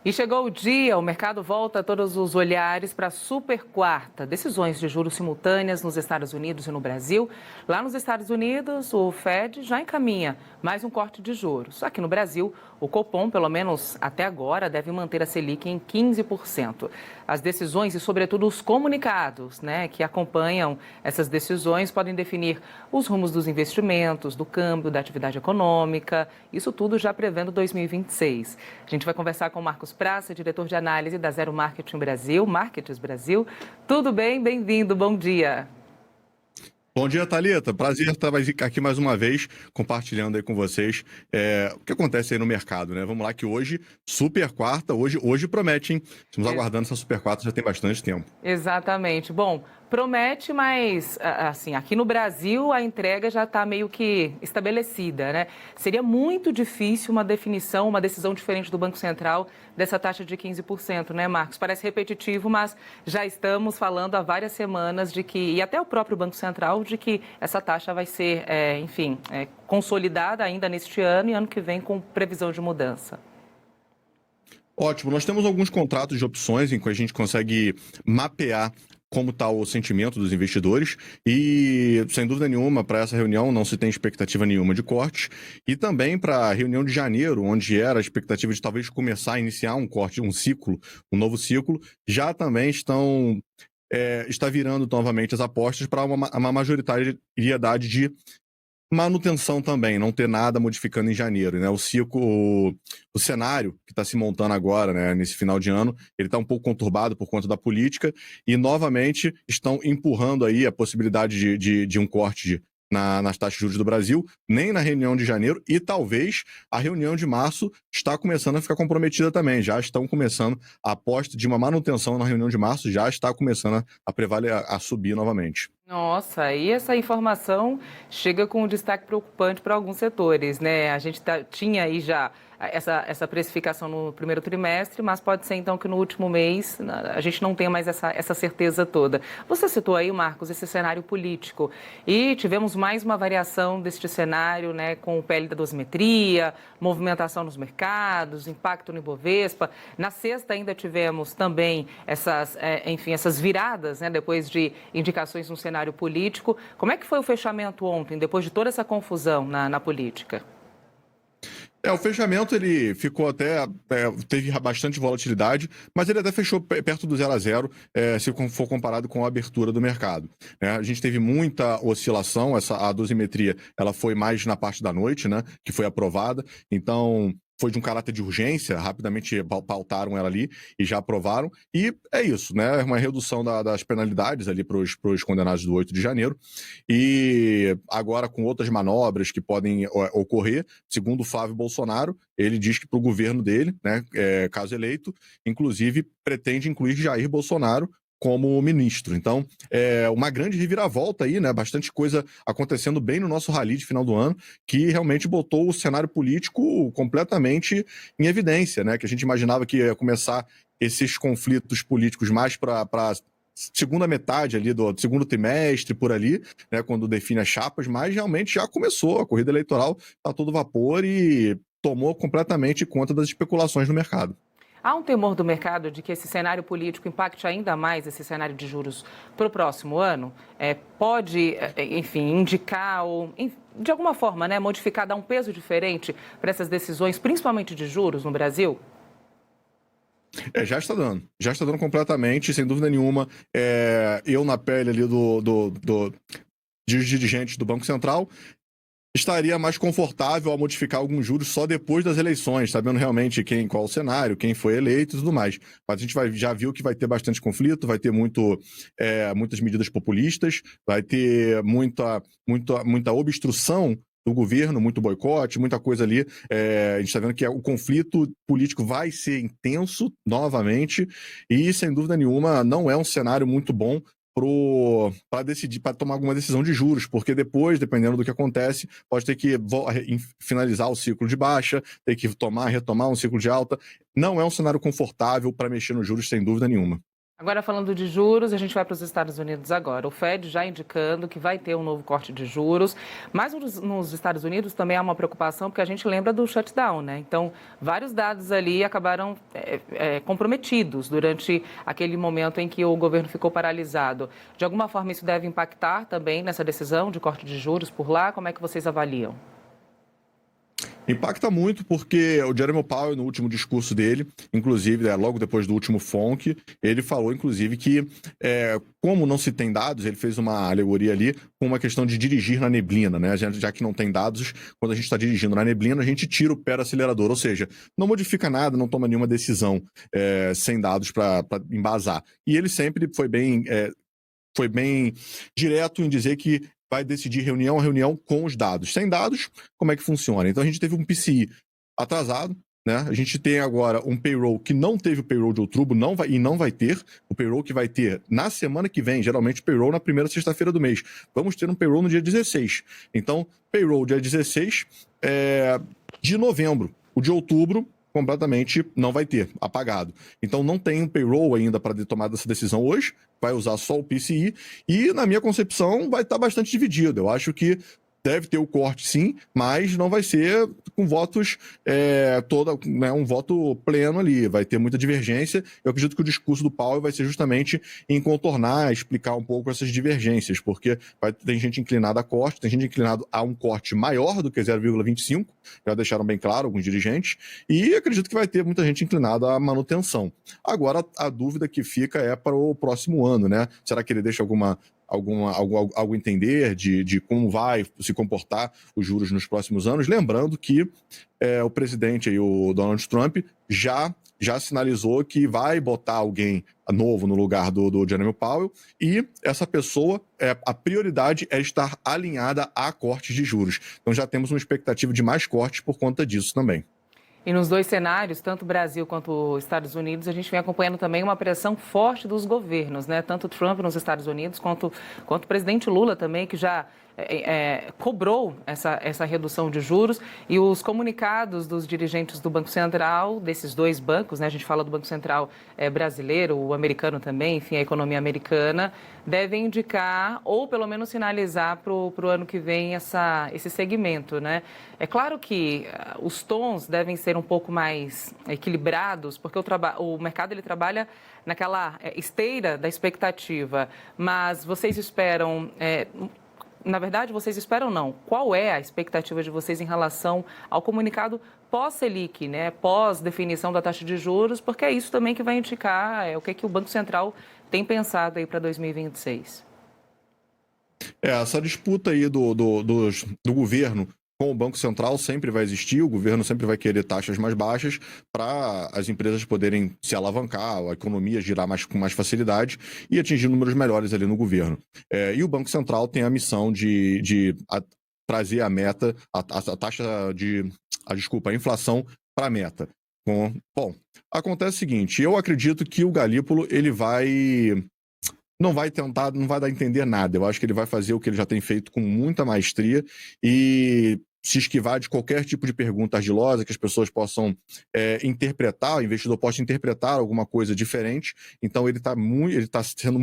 E chegou o dia, o mercado volta todos os olhares para a super quarta. Decisões de juros simultâneas nos Estados Unidos e no Brasil. Lá nos Estados Unidos, o Fed já encaminha mais um corte de juros. Aqui no Brasil, o Copom, pelo menos até agora, deve manter a Selic em 15%. As decisões e, sobretudo, os comunicados, que acompanham essas decisões podem definir os rumos dos investimentos, do câmbio, da atividade econômica. Isso tudo já prevendo 2026. A gente vai conversar com o Marcos Praça, diretor de análise da Zero Marketing Brasil, Markets Brasil. Tudo bem? Bem-vindo, bom dia. Bom dia, Thalita. Prazer estar aqui mais uma vez, compartilhando aí com vocês o que acontece aí no mercado, né? Vamos lá que hoje, super quarta, hoje promete, hein? Estamos aguardando essa super quarta já tem bastante tempo. Exatamente. Bom, promete, mas assim, aqui no Brasil a entrega já está meio que estabelecida, né? Seria muito difícil uma definição, uma decisão diferente do Banco Central dessa taxa de 15%, né, Marcos? Parece repetitivo, mas já estamos falando há várias semanas de que, e até o próprio Banco Central, de que essa taxa vai ser, consolidada ainda neste ano e ano que vem com previsão de mudança. Ótimo, nós temos alguns contratos de opções em que a gente consegue mapear como está o sentimento dos investidores e, sem dúvida nenhuma, para essa reunião não se tem expectativa nenhuma de corte e também para a reunião de janeiro, onde era a expectativa de talvez começar a iniciar um corte, um novo ciclo, já também está virando novamente as apostas para uma majoritariedade de manutenção também, não ter nada modificando em janeiro, né? O cenário que está se montando agora, né, nesse final de ano, ele está um pouco conturbado por conta da política e, novamente, estão empurrando aí a possibilidade de um corte nas taxas de juros do Brasil, nem na reunião de janeiro e talvez a reunião de março está começando a ficar comprometida também, já estão começando a aposta de uma manutenção na reunião de março, já está começando a prevalecer, a subir novamente. Nossa, e essa informação chega com um destaque preocupante para alguns setores, né? A gente tinha aí já essa precificação no primeiro trimestre, mas pode ser então que no último mês a gente não tenha mais essa certeza toda. Você citou aí, Marcos, esse cenário político e tivemos mais uma variação deste cenário, né, com o PL da dosimetria, movimentação nos mercados, impacto no Ibovespa. Na sexta ainda tivemos também essas viradas, né, depois de indicações no cenário político. Como é que foi o fechamento ontem, depois de toda essa confusão na política? O fechamento ele ficou teve bastante volatilidade, mas ele até fechou perto do 0 a 0, se for comparado com a abertura do mercado, né? A gente teve muita oscilação, a dosimetria ela foi mais na parte da noite, né, que foi aprovada, então foi de um caráter de urgência, rapidamente pautaram ela ali e já aprovaram, e é isso, né, uma redução das penalidades ali para os condenados do 8 de janeiro, e agora com outras manobras que podem ocorrer, segundo o Flávio Bolsonaro, ele diz que para o governo dele, né, caso eleito, inclusive pretende incluir Jair Bolsonaro como ministro. Então, uma grande reviravolta aí, né? Bastante coisa acontecendo bem no nosso rally de final do ano, que realmente botou o cenário político completamente em evidência, né? Que a gente imaginava que ia começar esses conflitos políticos mais para segunda metade ali do segundo trimestre, por ali, né? Quando define as chapas, mas realmente já começou, a corrida eleitoral está a todo vapor e tomou completamente conta das especulações no mercado. Há um temor do mercado de que esse cenário político impacte ainda mais esse cenário de juros para o próximo ano? Pode, enfim, indicar ou, de alguma forma, né, modificar, dar um peso diferente para essas decisões, principalmente de juros no Brasil? Já está dando completamente, sem dúvida nenhuma. Eu na pele ali dos dirigentes do Banco Central, estaria mais confortável a modificar alguns juros só depois das eleições, sabendo realmente qual o cenário, quem foi eleito e tudo mais. Mas a gente já viu que vai ter bastante conflito, vai ter muitas medidas populistas, vai ter muita obstrução do governo, muito boicote, muita coisa ali. A gente está vendo que o conflito político vai ser intenso novamente e, sem dúvida nenhuma, não é um cenário muito bom para decidir, para tomar alguma decisão de juros, porque depois, dependendo do que acontece, pode ter que finalizar o ciclo de baixa, ter que retomar um ciclo de alta. Não é um cenário confortável para mexer nos juros, sem dúvida nenhuma. Agora, falando de juros, a gente vai para os Estados Unidos agora. O Fed já indicando que vai ter um novo corte de juros, mas nos Estados Unidos também há uma preocupação, porque a gente lembra do shutdown, né? Então, vários dados ali acabaram comprometidos durante aquele momento em que o governo ficou paralisado. De alguma forma, isso deve impactar também nessa decisão de corte de juros por lá? Como é que vocês avaliam? Impacta muito porque o Jerome Powell, no último discurso dele, inclusive, logo depois do último FONC, ele falou, inclusive, que como não se tem dados, ele fez uma alegoria ali com uma questão de dirigir na neblina, né? Já que não tem dados, quando a gente está dirigindo na neblina, a gente tira o pé do acelerador, ou seja, não modifica nada, não toma nenhuma decisão sem dados para embasar. E ele sempre foi bem direto em dizer que vai decidir reunião a reunião com os dados. Sem dados, como é que funciona? Então a gente teve um PCI atrasado, né? A gente tem agora um payroll que não teve o payroll de outubro, não vai ter. O payroll que vai ter na semana que vem, geralmente o payroll na primeira sexta-feira do mês. Vamos ter um payroll no dia 16. Então, payroll dia 16 de novembro. O de outubro completamente não vai ter, apagado. Então não tem um payroll ainda para tomar essa decisão hoje, vai usar só o PCI, e na minha concepção vai estar bastante dividido. Eu acho que deve ter o corte sim, mas não vai ser com votos, um voto pleno ali, vai ter muita divergência. Eu acredito que o discurso do Powell vai ser justamente em contornar, explicar um pouco essas divergências, porque tem gente inclinada a corte, tem gente inclinada a um corte maior do que 0,25, já deixaram bem claro alguns dirigentes, e acredito que vai ter muita gente inclinada à manutenção. Agora, a dúvida que fica é para o próximo ano, né? Será que ele deixa algo entender de como vai se comportar os juros nos próximos anos? Lembrando que o presidente, aí, o Donald Trump, já sinalizou que vai botar alguém novo no lugar do Jerome Powell, e essa pessoa, a prioridade é estar alinhada a cortes de juros. Então já temos uma expectativa de mais cortes por conta disso também. E nos dois cenários, tanto o Brasil quanto os Estados Unidos, a gente vem acompanhando também uma pressão forte dos governos, né? Tanto Trump nos Estados Unidos quanto o presidente Lula também, que já cobrou essa redução de juros, e os comunicados dos dirigentes do Banco Central, desses dois bancos, né? A gente fala do Banco Central brasileiro, o americano também, enfim, a economia americana, devem indicar ou pelo menos sinalizar para o ano que vem esse segmento, né? É claro que os tons devem ser um pouco mais equilibrados, porque o mercado ele trabalha naquela esteira da expectativa, mas vocês esperam... Na verdade, vocês esperam não. Qual é a expectativa de vocês em relação ao comunicado pós-Selic, né? Pós-definição da taxa de juros, porque é isso também que vai indicar o que o Banco Central tem pensado aí para 2026. Essa disputa aí do governo com o Banco Central sempre vai existir, o governo sempre vai querer taxas mais baixas para as empresas poderem se alavancar, a economia girar com mais facilidade e atingir números melhores ali no governo. E o Banco Central tem a missão de trazer a meta, a inflação para a meta. Bom, acontece o seguinte, eu acredito que o Galípolo, ele não vai dar a entender nada. Eu acho que ele vai fazer o que ele já tem feito com muita maestria e se esquivar de qualquer tipo de pergunta ardilosa que as pessoas possam interpretar, o investidor possa interpretar alguma coisa diferente. Então ele está sendo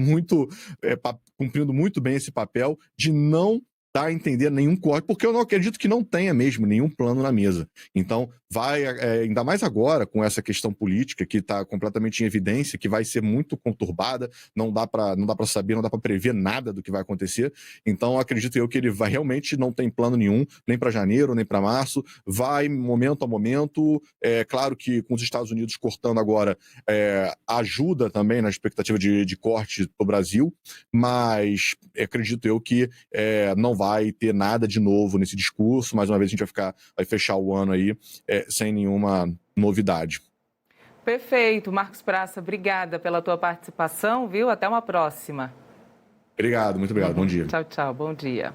cumprindo muito bem esse papel de não dar a entender nenhum corte, porque eu não acredito que não tenha mesmo nenhum plano na mesa. Então, ainda mais agora, com essa questão política que está completamente em evidência, que vai ser muito conturbada, não dá para saber, não dá para prever nada do que vai acontecer. Então, acredito eu que ele realmente não tem plano nenhum, nem para janeiro, nem para março, vai momento a momento. Claro que com os Estados Unidos cortando agora, ajuda também na expectativa de corte do Brasil, mas acredito eu que não vai ter nada de novo nesse discurso. Mais uma vez a gente vai fechar o ano aí sem nenhuma novidade. Perfeito. Marcos Praça, obrigada pela tua participação, viu? Até uma próxima. Obrigado, muito obrigado. Bom dia. Tchau, tchau. Bom dia.